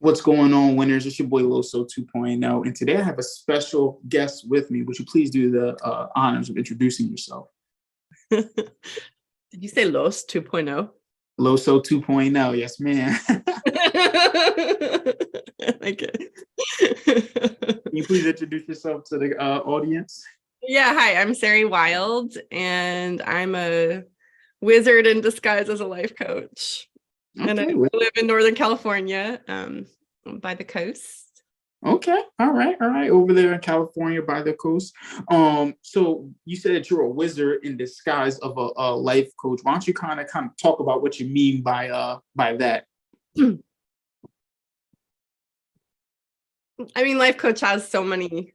What's going on, winners? It's your boy Loso 2.0, and today I have a special guest with me. Would you please do the honors of introducing yourself? Did you say Los 2.0? Loso 2.0, yes, ma'am. I like it. Can you please introduce yourself to the audience? Yeah, hi, I'm Saeri Wilde, and I'm a wizard in disguise as a life coach. And I Okay. live in Northern California, by the coast. Okay. All right. Over there in California by the coast. So you said that you're a wizard in disguise of a life coach. Why don't you kind of talk about what you mean by that? I mean, life coach has so many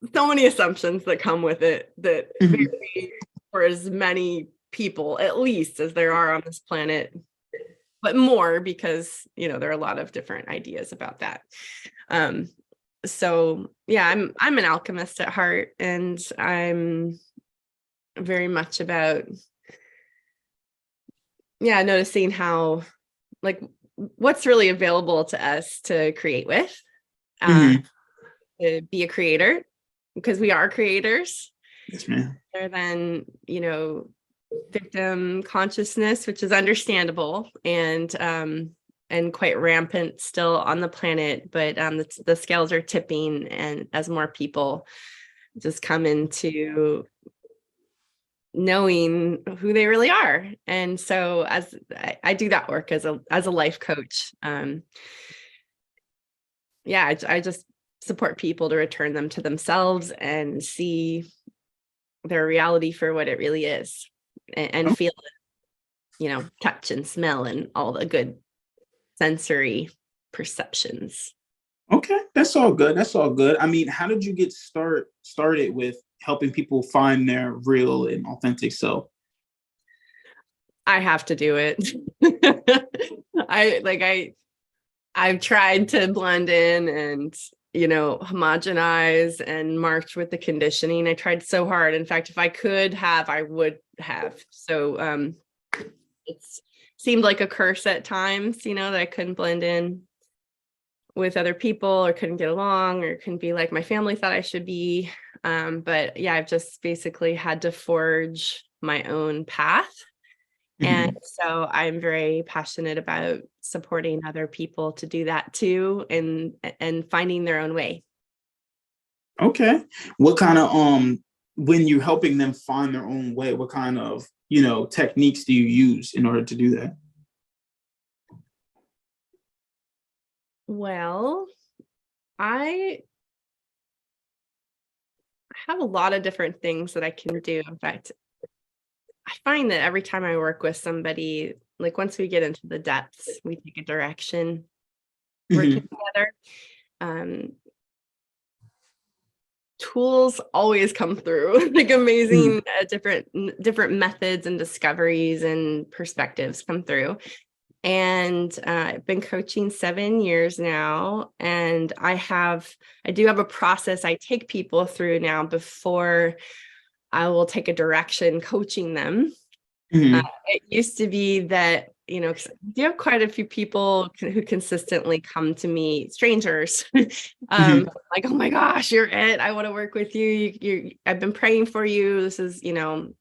assumptions that come with it that vary for as many people, at least, as there are on this planet, but more because, there are a lot of different ideas about that. So yeah, I'm an alchemist at heart, and I'm very much about, noticing how, like, what's really available to us to create with, to be a creator, because we are creators. Yes, ma'am. Rather than, victim consciousness, which is understandable and quite rampant still on the planet, but the scales are tipping, and as more people just come into knowing who they really are. And so as I do that work as a life coach, I just support people to return them to themselves and see their reality for what it really is, and feel it, touch and smell and all the good sensory perceptions. Okay, that's all good. I mean, how did you get started with helping people find their real and authentic self? I have to do it. I've tried to blend in and, homogenize and march with the conditioning. I tried so hard. In fact, if I could have, I would have. So it seemed like a curse at times, that I couldn't blend in with other people, or couldn't get along, or couldn't be like my family thought I should be. But yeah, I've just basically had to forge my own path. And so I'm very passionate about supporting other people to do that too, and finding their own way. Okay. What kind of when you're helping them find their own way, what kind of, techniques do you use in order to do that? Well, I have a lot of different things that I can do. In fact, I find that every time I work with somebody, like once we get into the depths, we take a direction working together. Tools always come through, like amazing different methods and discoveries and perspectives come through. And I've been coaching 7 years now, and I do have a process I take people through now before I will take a direction coaching them. It used to be that, you have quite a few people who consistently come to me, strangers, like, oh my gosh, you're it. I want to work with you. I've been praying for you. This is, you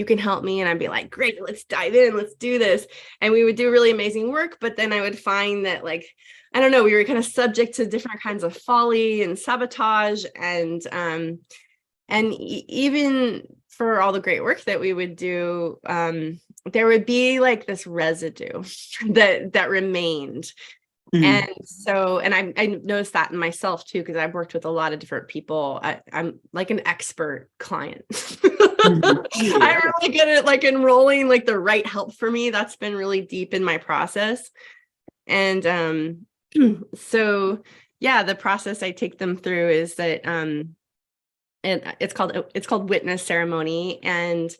can help me. And I'd be like, great, let's dive in. Let's do this. And we would do really amazing work. But then I would find that, like, I don't know, we were kind of subject to different kinds of folly and sabotage. And even for all the great work that we would do, there would be like this residue that remained. And so, and I noticed that in myself too, because I've worked with a lot of different people. I'm like an expert client. I'm really good at like enrolling like the right help for me. That's been really deep in my process. And so yeah, the process I take them through is that and it's called witness ceremony. And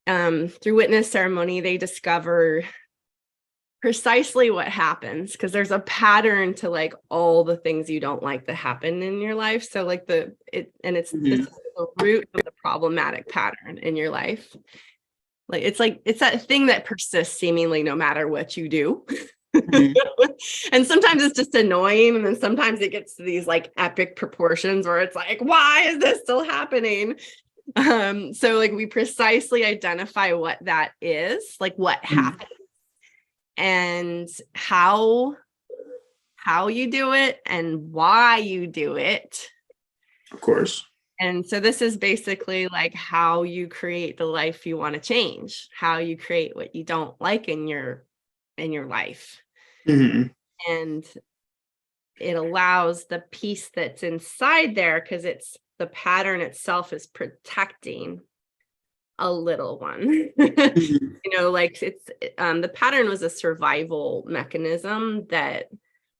through witness ceremony, they discover precisely what happens, because there's a pattern to like all the things you don't like that happen in your life. So like it's the root of the problematic pattern in your life. Like it's that thing that persists seemingly no matter what you do. Mhm. And sometimes it's just annoying. And then sometimes it gets to these like epic proportions where it's like, why is this still happening? So like we precisely identify what that is, like what Mhm. happened and how you do it and why you do it. Of course. And so this is basically like how you create the life you want to change, how you create what you don't like in your life. Mhm. And it allows the piece that's inside there, because it's the pattern itself is protecting a little one. Mhm. Like it's the pattern was a survival mechanism that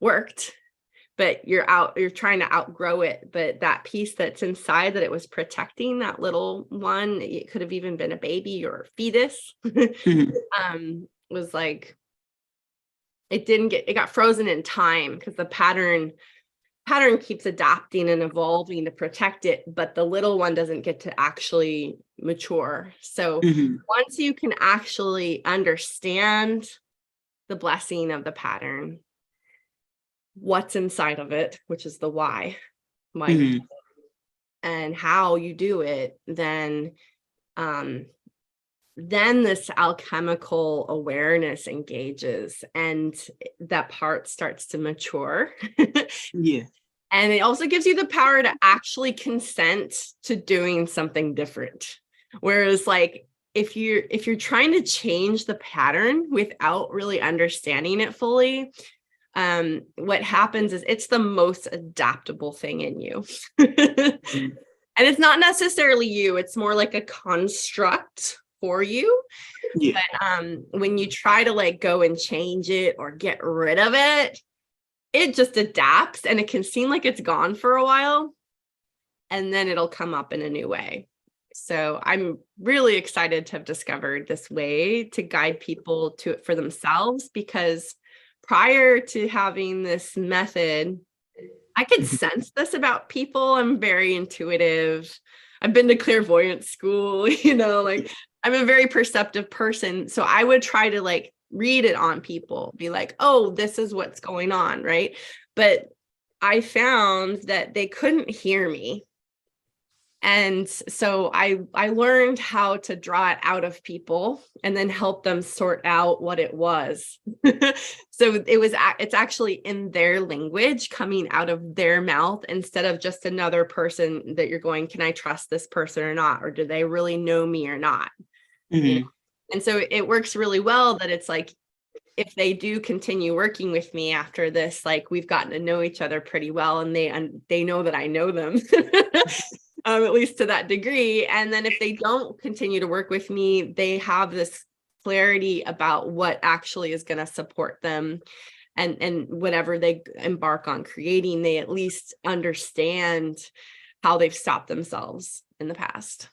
worked, but you're trying to outgrow it. But that piece that's inside that it was protecting, that little one, it could have even been a baby or a fetus, Mhm. was like, it got frozen in time because the pattern keeps adapting and evolving to protect it, but the little one doesn't get to actually mature. So Mhm. once you can actually understand the blessing of the pattern, what's inside of it, which is the why you do Mhm. it, and how you do it, um, then this alchemical awareness engages and that part starts to mature. Yeah. And it also gives you the power to actually consent to doing something different. Whereas like if you're trying to change the pattern without really understanding it fully, what happens is it's the most adaptable thing in you. Mhm. And it's not necessarily you, it's more like a construct for you. Yeah. But when you try to like go and change it or get rid of it, it just adapts and it can seem like it's gone for a while and then it'll come up in a new way. So I'm really excited to have discovered this way to guide people to it for themselves, because prior to having this method, I could Mhm. sense this about people. I'm very intuitive. I've been to clairvoyant school, like I'm a very perceptive person. So I would try to like read it on people, be like, oh, this is what's going on, right? But I found that they couldn't hear me. And so I learned how to draw it out of people and then help them sort out what it was. So it's actually in their language coming out of their mouth instead of just another person that you're going, can I trust this person or not? Or do they really know me or not? You know? Mhm. And so it works really well that it's like, if they do continue working with me after this, like we've gotten to know each other pretty well and they know that I know them. At least to that degree. And then if they don't continue to work with me, they have this clarity about what actually is going to support them, and whatever they embark on creating, they at least understand how they've stopped themselves in the past.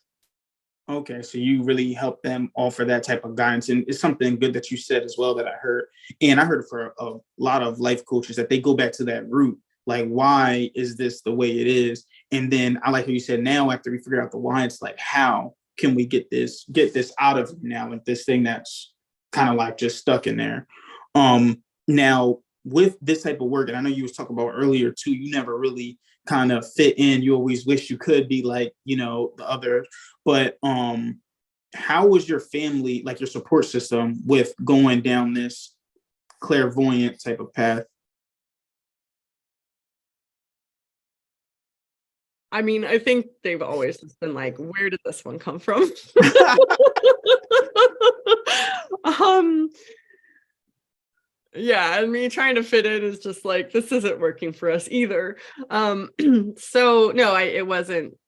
Okay, so you really help them offer that type of guidance, and it's something good that you said as well that I heard, and I heard it for a lot of life coaches that they go back to that root, like why is this the way it is, and then I like how you said now after we figure out the why, it's like how can we get this out of you now, and this thing that's kind of like just stuck in there. Now with this type of work, and I know you was talking about earlier too, you never really kind of fit in. You always wish you could be like the other, but how was your family, like your support system, with going down this clairvoyant type of path? I mean, I think they've always just been like, where did this one come from? um, yeah, and me trying to fit in is just like, this isn't working for us either. So no, it wasn't.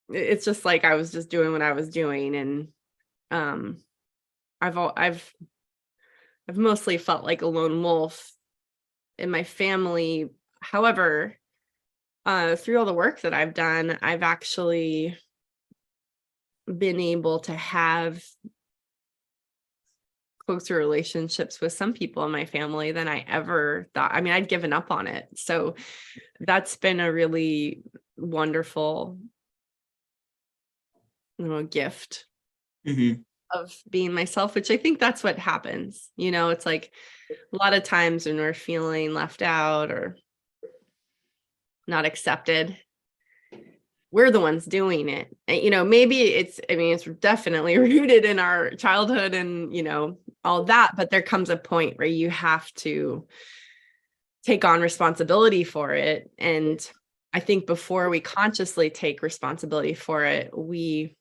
It's just like I was just doing what I was doing, and um, I've mostly felt like a lone wolf in my family. However, through all the work that I've done, I've actually been able to have closer relationships with some people in my family than I ever thought. I mean, I'd given up on it. So that's been a really wonderful, gift. Mhm. of being myself, which I think that's what happens. It's like a lot of times when we're feeling left out or not accepted, we're the ones doing it. And, maybe it's definitely rooted in our childhood and, all that, but there comes a point where you have to take on responsibility for it. And I think before we consciously take responsibility for it, we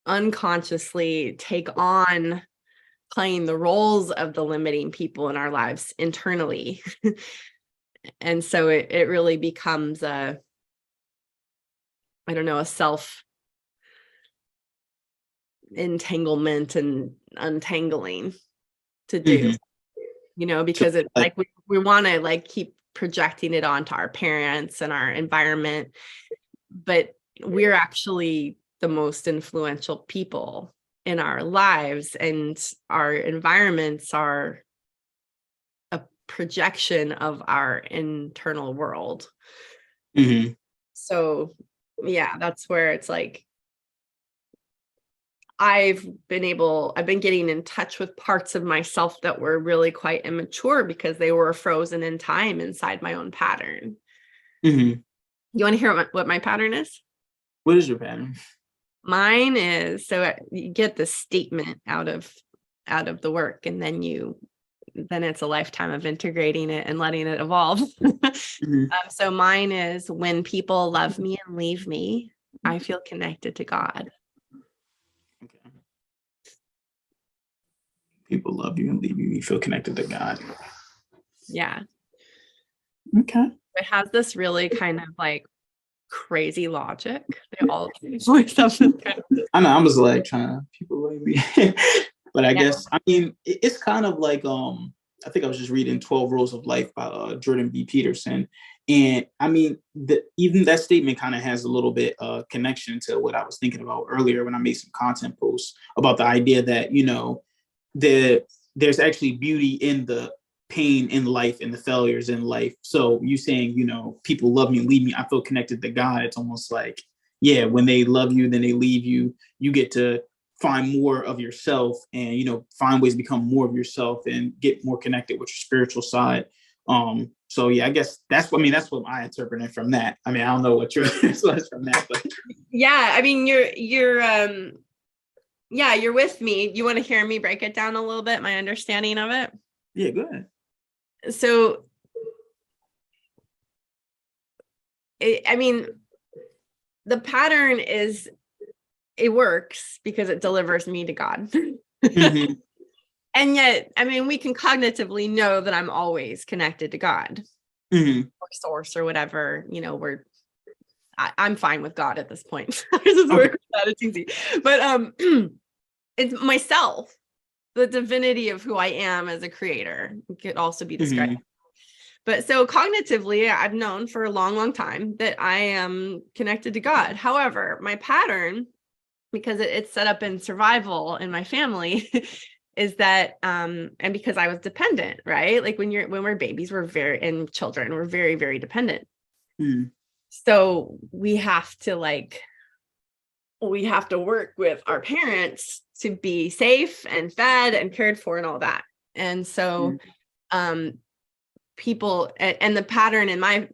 unconsciously take on playing the roles of the limiting people in our lives internally. And so it really becomes a self entanglement and untangling to do, because it's like we want to like keep projecting it onto our parents and our environment, but we're actually the most influential people in our lives, and our environments are a projection of our internal world. Mm-hmm. So yeah, that's where it's like I've been getting in touch with parts of myself that were really quite immature because they were frozen in time inside my own pattern. Mm-hmm. You want to hear what my pattern is? What is your pattern? Mine is, so you get the statement out of the work, and then it's a lifetime of integrating it and letting it evolve. Mm-hmm. So mine is, when people love me and leave me, I feel connected to God. Okay. People love you and leave you, you feel connected to God. Yeah. Okay. It has this really kind of like crazy logic. They all always have this kind of. I know, I was like trying to people love me. But I guess, it's kind of like, I think I was just reading 12 Rules of Life by Jordan B. Peterson. And I mean, even that statement kind of has a little bit connection to what I was thinking about earlier when I made some content posts about the idea that, there's actually beauty in the pain in life and the failures in life. So you saying, people love me and leave me, I feel connected to God. It's almost like, yeah, when they love you, then they leave you, you get to find more of yourself and, find ways to become more of yourself and get more connected with your spiritual side. So yeah, I guess that's what I interpreted from that. I mean, I don't know what your was from that, but yeah, I mean, you're with me. You want to hear me break it down a little bit, my understanding of it? Yeah, go ahead. So, the pattern is, it works because it delivers me to God. Mm-hmm. And yet, we can cognitively know that I'm always connected to God, Mm-hmm. or source or whatever, I'm fine with God at this point. I just work with that. It's easy. But it's myself, the divinity of who I am as a creator. It could also be described. Mm-hmm. But so cognitively, I've known for a long, long time that I am connected to God. However, my pattern, because it's set up in survival in my family, is that, and because I was dependent, right? Like when we're babies, and children, we're very, very dependent. Mm. So we have to work with our parents to be safe and fed and cared for and all that. And so, people, and the pattern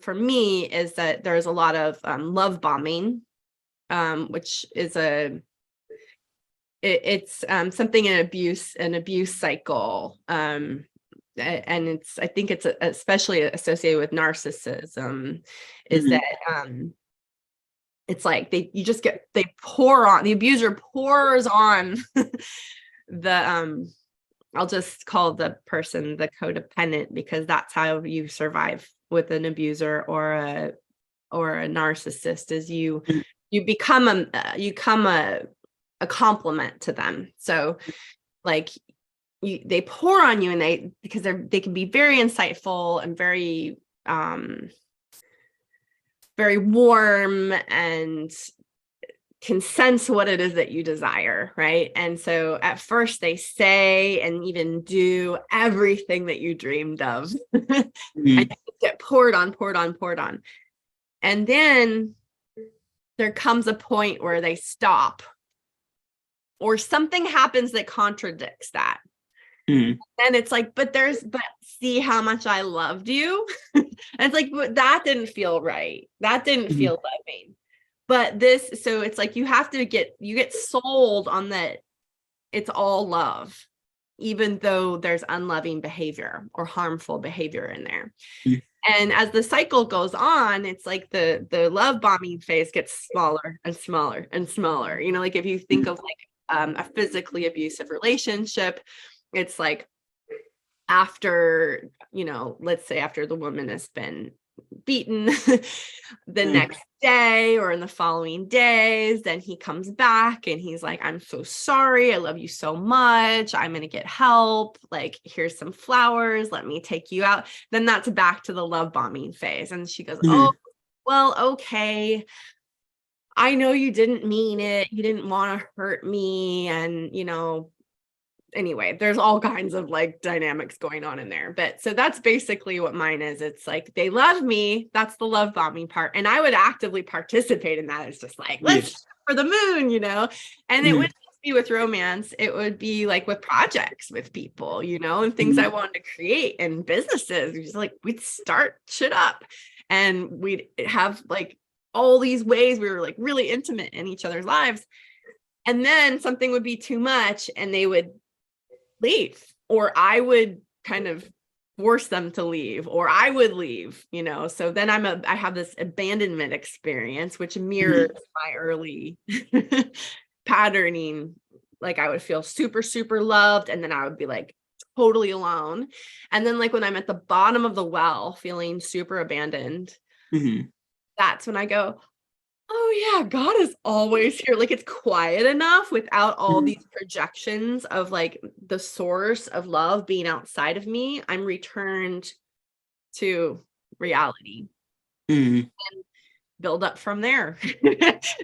for me is that there's a lot of love bombing, which is it's something in an abuse cycle. And I think it's especially associated with narcissism, is that it's like the abuser pours on the I'll just call the person the codependent, because that's how you survive with an abuser or a narcissist, is you become a compliment to them. So like they pour on you, and because they can be very insightful and very very warm and can sense what it is that you desire, right? And so at first they say and even do everything that you dreamed of. Mm-hmm. And you get poured on. And then there comes a point where they stop or something happens that contradicts that. Mm-hmm. And it's like, but see how much I loved you. And it's like, but that didn't feel right. That didn't feel loving. But so it's like, you get sold on that it's all love, even though there's unloving behavior or harmful behavior in there. And as the cycle goes on, it's like the love bombing phase gets smaller and smaller and smaller. You know, like if you think of like a physically abusive relationship, it's like after, you know, let's say after the woman has been beaten the next day or in the following days, then he comes back and he's like, I'm so sorry, I love you so much, I'm gonna get help, like here's some flowers, let me take you out. Then that's back to the love bombing phase. And she goes, oh, well, okay, I know you didn't mean it, you didn't want to hurt me, and you know, anyway, there's all kinds of like dynamics going on in there. But so that's basically what mine is. It's like, they love me. That's the love bombing part. And I would actively participate in that. It's just like, let's for the moon, you know? And it wouldn't just be with romance. It would be like with projects with people, you know, and things I wanted to create and businesses. Just like, we'd start shit up and we'd have like all these ways we were like really intimate in each other's lives. And then something would be too much and they would leave, or I would kind of force them to leave, or I would leave, you know. So then I have this abandonment experience, which mirrors my early patterning. Like I would feel super, super loved, and then I would be like totally alone. And then like when I'm at the bottom of the well, feeling super abandoned, that's when I go, oh yeah, God is always here. Like it's quiet enough without all these projections of like the source of love being outside of me. I'm returned to reality and build up from there.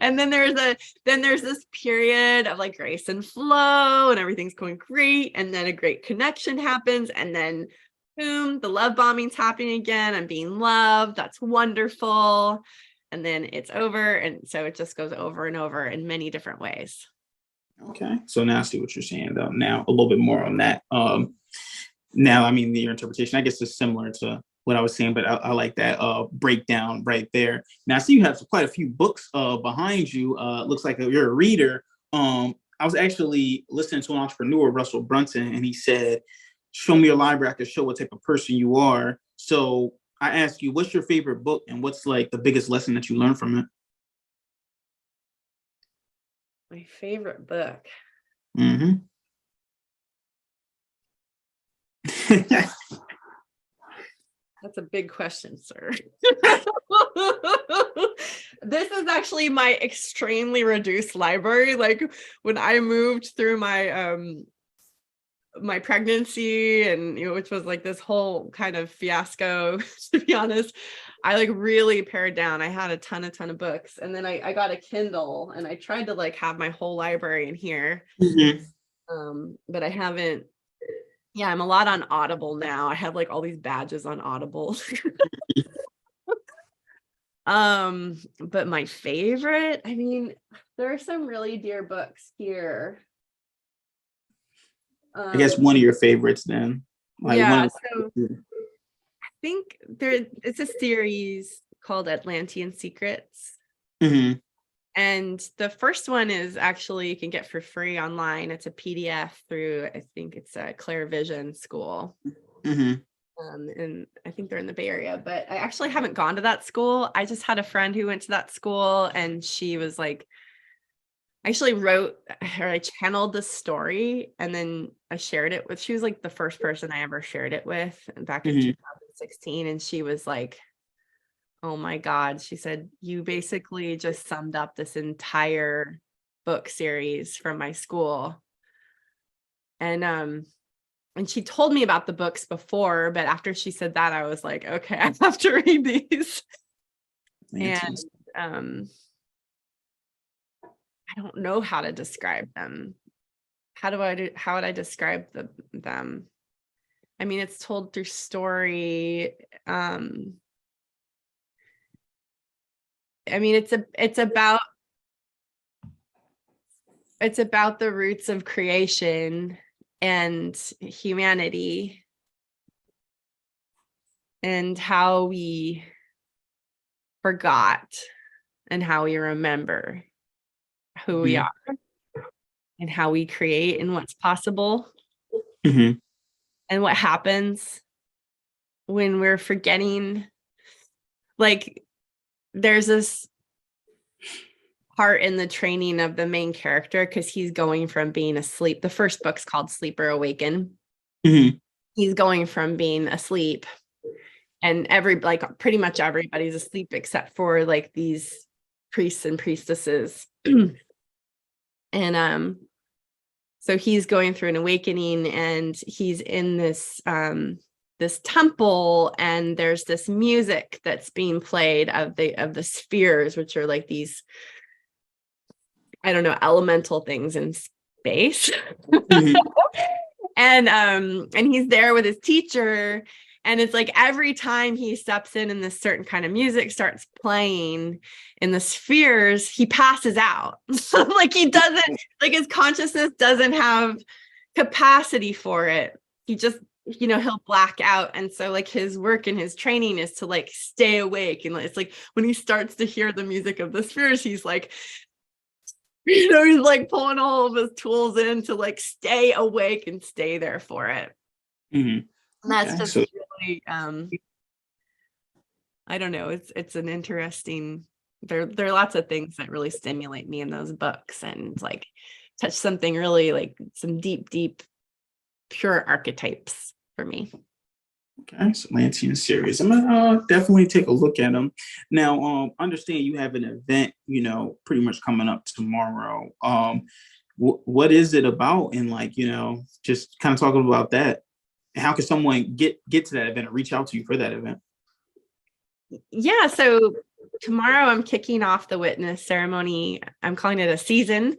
And then there's this period of like grace and flow and everything's going great. And then a great connection happens. And then boom, the love bombing's happening again. I'm being loved. That's wonderful. And then it's over. And so it just goes over and over in many different ways. Okay. So now I see what you're saying though. Now a little bit more on that. Now, I mean, your interpretation, I guess, is similar to what I was saying, but I like that breakdown right there. Now I see you have quite a few books behind you. Looks like you're a reader. I was actually listening to an entrepreneur, Russell Brunson, and he said, show me your library, I can show what type of person you are. So I ask you, what's your favorite book and what's like the biggest lesson that you learned from it? My favorite book. That's a big question, sir. This is actually my extremely reduced library. Like when I moved through my my pregnancy and, you know, which was like this whole kind of fiasco, to be honest, I like really pared down. I had a ton of books, and then I got a Kindle and I tried to like have my whole library in here. But I haven't. Yeah, I'm a lot on Audible now. I have like all these badges on Audible. But my favorite, I mean, there are some really dear books here. I guess one of your favorites then. Like yeah, so I think it's a series called Atlantean Secrets. And the first one is actually you can get for free online. It's a PDF through, I think it's a Claire Vision School. And I think they're in the Bay Area, but I actually haven't gone to that school. I just had a friend who went to that school, and she was like, I actually wrote, or I channeled the story, and then I shared it with, she was like the first person I ever shared it with back in 2016. And she was like, oh my God. She said, you basically just summed up this entire book series from my school. And she told me about the books before, but after she said that, I was like, okay, I have to read these. And I don't know how to describe them. How would I describe them? I mean, it's told through story. I mean, it's about It's about the roots of creation and humanity and how we forgot and how we remember who we are and how we create and what's possible Mm-hmm. and what happens when we're forgetting. Like, there's this part in the training of the main character because he's going from being asleep. The first book's called Sleep or Awaken. Mm-hmm. He's going from being asleep, and pretty much everybody's asleep except for like these priests and priestesses. And so he's going through an awakening, and he's in this temple, and there's this music that's being played of the spheres, which are like these, I don't know, elemental things in space. Mm-hmm. And he's there with his teacher, and it's like every time he steps in and this certain kind of music starts playing in the spheres, he passes out. Like he doesn't, like his consciousness doesn't have capacity for it. He just, he'll black out. And so like his work and his training is to like stay awake. And it's like when he starts to hear the music of the spheres, he's like, he's like pulling all of his tools in to like stay awake and stay there for it. Mm-hmm. And that's Okay, just so really, I don't know. It's an interesting, there are lots of things that really stimulate me in those books and like touch something really like some deep, deep, pure archetypes for me. okay, so Lantian series. I'm gonna definitely take a look at them. Now, understand you have an event, pretty much coming up tomorrow. What is it about? And like, just kind of talking about that. And how can someone get to that event or reach out to you for that event? Yeah, so tomorrow I'm kicking off the witness ceremony. I'm calling it a season,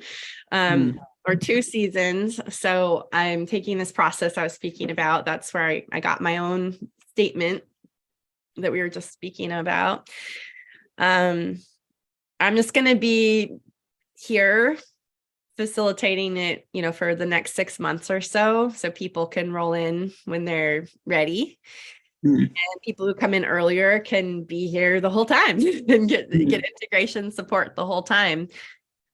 or 2 seasons. So I'm taking this process I was speaking about. That's where I got my own statement that we were just speaking about. I'm just going to be here facilitating it, for the next 6 months or so people can roll in when they're ready. And people who come in earlier can be here the whole time and get integration support the whole time.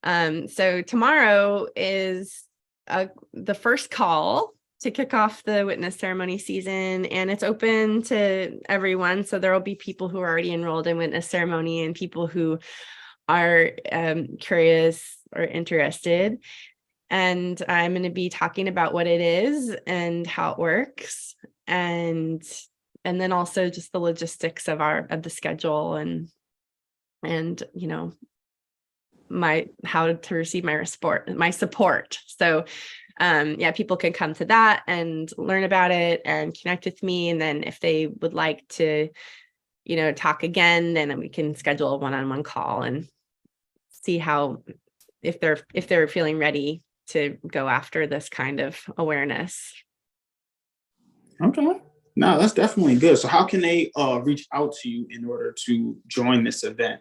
So tomorrow is the first call to kick off the witness ceremony season, and it's open to everyone. So there will be people who are already enrolled in witness ceremony and people who are curious or interested. And I'm going to be talking about what it is and how it works, and then also just the logistics of the schedule and how to receive my support. So people can come to that and learn about it and connect with me. And then if they would like to, talk again, then we can schedule a one-on-one call and see if they're feeling ready to go after this kind of awareness. Okay. No, that's definitely good. So how can they reach out to you in order to join this event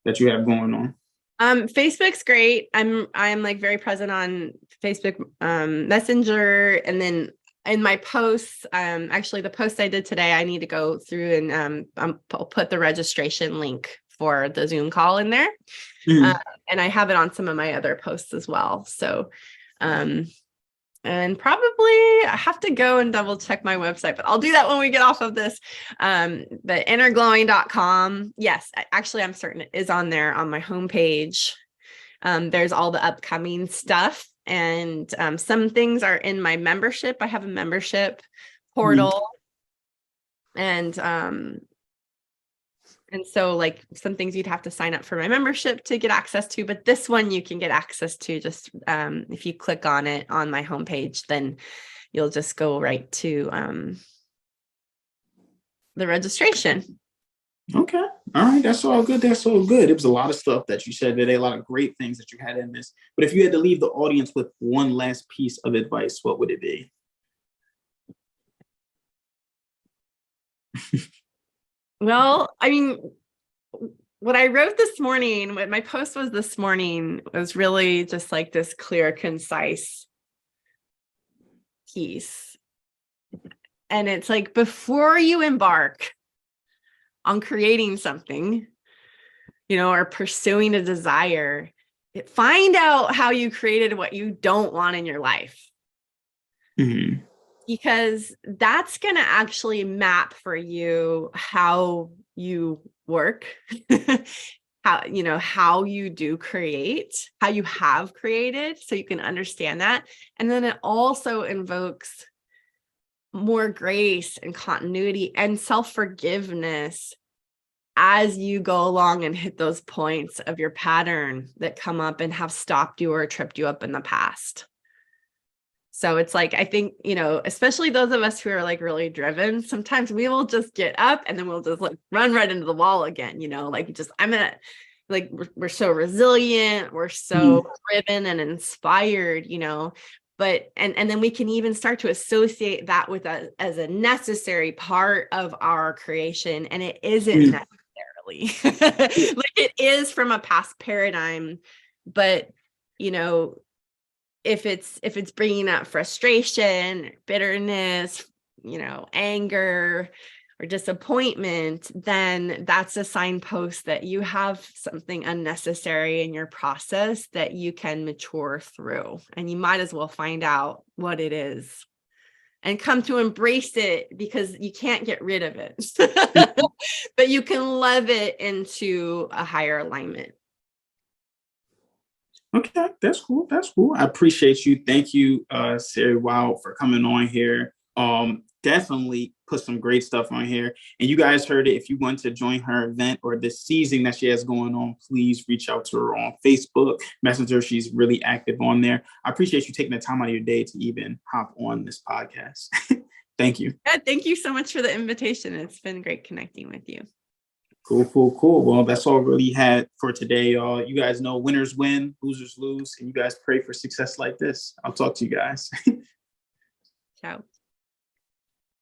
that you have going on? Facebook's great. I'm like very present on Facebook Messenger, and then in my posts, actually the post I did today, I need to go through and I'll put the registration link for the Zoom call in there. And I have it on some of my other posts as well. So and probably I have to go and double check my website, but I'll do that when we get off of this. But innerglowing.com. Yes, actually, I'm certain it is on there on my homepage. There's all the upcoming stuff, and some things are in my membership. I have a membership portal, and so like some things you'd have to sign up for my membership to get access to, but this one you can get access to just if you click on it on my homepage, then you'll just go right to the registration. Okay. All right. That's all good. That's all good. It was a lot of stuff that you said today, a lot of great things that you had in this. But if you had to leave the audience with one last piece of advice, what would it be? Well, I mean, what I wrote this morning, what my post was this morning, was really just like this clear, concise piece. And it's like, before you embark on creating something, or pursuing a desire, find out how you created what you don't want in your life. Mm-hmm. Because that's going to actually map for you how you work, how you do create, how you have created, so you can understand that. And then it also invokes more grace and continuity and self-forgiveness as you go along and hit those points of your pattern that come up and have stopped you or tripped you up in the past. So it's like, I think, especially those of us who are like really driven, sometimes we will just get up and then we'll just like run right into the wall again, we're so resilient, we're so driven and inspired, but, and then we can even start to associate that with as a necessary part of our creation. And it isn't necessarily like it is from a past paradigm, but, if it's bringing up frustration, bitterness, anger or disappointment, then that's a signpost that you have something unnecessary in your process that you can mature through. And you might as well find out what it is and come to embrace it, because you can't get rid of it, but you can love it into a higher alignment. Okay, that's cool. That's cool. I appreciate you. Thank you, Saeri Wilde, for coming on here. Definitely put some great stuff on here. And you guys heard it. If you want to join her event or this season that she has going on, please reach out to her on Facebook Messenger. She's really active on there. I appreciate you taking the time out of your day to even hop on this podcast. Thank you. Yeah, thank you so much for the invitation. It's been great connecting with you. Cool. Well, that's all we really had for today, y'all. You guys know winners win, losers lose, and you guys pray for success like this. I'll talk to you guys. Ciao.